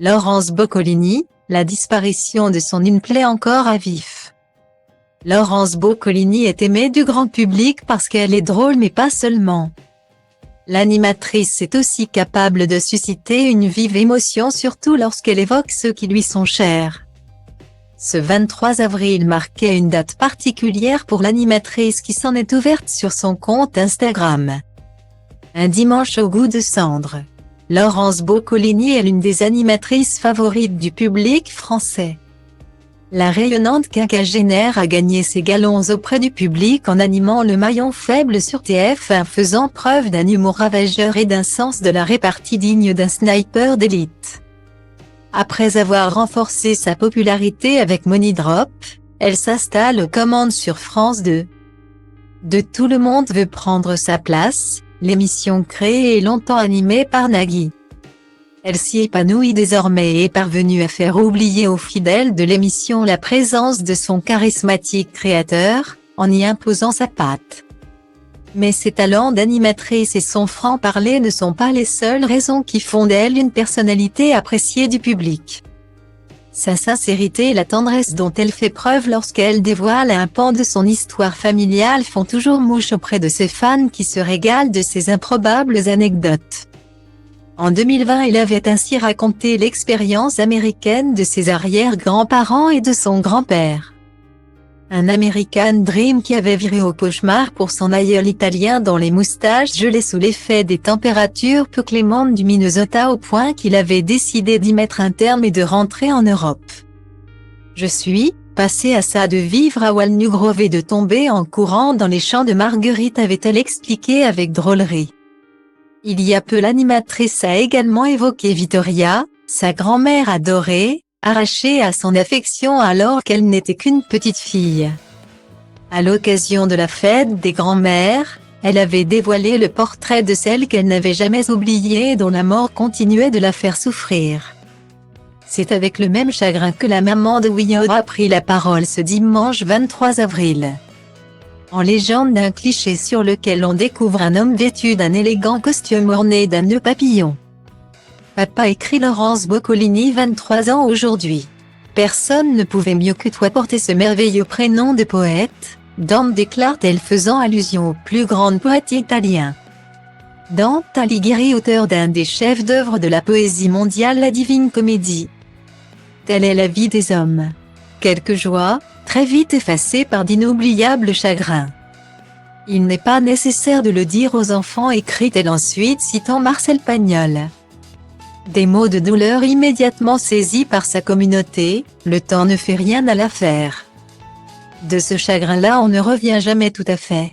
Laurence Boccolini, la disparition de son une plaît encore à vif. Laurence Boccolini est aimée du grand public parce qu'elle est drôle mais pas seulement. L'animatrice est aussi capable de susciter une vive émotion surtout lorsqu'elle évoque ceux qui lui sont chers. Ce 23 avril marquait une date particulière pour l'animatrice qui s'en est ouverte sur son compte Instagram. Un dimanche au goût de cendre. Laurence Boccolini est l'une des animatrices favorites du public français. La rayonnante quinquagénaire a gagné ses galons auprès du public en animant le maillon faible sur TF1 faisant preuve d'un humour ravageur et d'un sens de la répartie digne d'un sniper d'élite. Après avoir renforcé sa popularité avec Money Drop, elle s'installe aux commandes sur France 2. De Tout le monde veut prendre sa place, l'émission créée et longtemps animée par Nagui. Elle s'y épanouit désormais et est parvenue à faire oublier aux fidèles de l'émission la présence de son charismatique créateur, en y imposant sa patte. Mais ses talents d'animatrice et son franc-parler ne sont pas les seules raisons qui font d'elle une personnalité appréciée du public. Sa sincérité et la tendresse dont elle fait preuve lorsqu'elle dévoile un pan de son histoire familiale font toujours mouche auprès de ses fans qui se régalent de ses improbables anecdotes. En 2020, elle avait ainsi raconté l'expérience américaine de ses arrière-grands-parents et de son grand-père. Un American Dream qui avait viré au cauchemar pour son aïeul italien dont les moustaches gelaient sous l'effet des températures peu clémentes du Minnesota au point qu'il avait décidé d'y mettre un terme et de rentrer en Europe. Je suis passé à ça de vivre à Walnut Grove et de tomber en courant dans les champs de marguerites, avait-elle expliqué avec drôlerie. Il y a peu l'animatrice a également évoqué Vittoria, sa grand-mère adorée, arrachée à son affection alors qu'elle n'était qu'une petite fille. À l'occasion de la fête des grands-mères, elle avait dévoilé le portrait de celle qu'elle n'avait jamais oubliée et dont la mort continuait de la faire souffrir. C'est avec le même chagrin que la maman de William a pris la parole ce dimanche 23 avril. En légende d'un cliché sur lequel on découvre un homme vêtu d'un élégant costume orné d'un nœud papillon. Papa, écrit Laurence Boccolini, 23 ans aujourd'hui. Personne ne pouvait mieux que toi porter ce merveilleux prénom de poète, Dante, déclare-t-elle faisant allusion au plus grand poète italien. Dante Alighieri, auteur d'un des chefs-d'œuvre de la poésie mondiale, la Divine Comédie. Telle est la vie des hommes. Quelques joies, très vite effacées par d'inoubliables chagrins. Il n'est pas nécessaire de le dire aux enfants, écrit-elle ensuite citant Marcel Pagnol. Des mots de douleur immédiatement saisis par sa communauté, le temps ne fait rien à l'affaire. De ce chagrin-là on ne revient jamais tout à fait.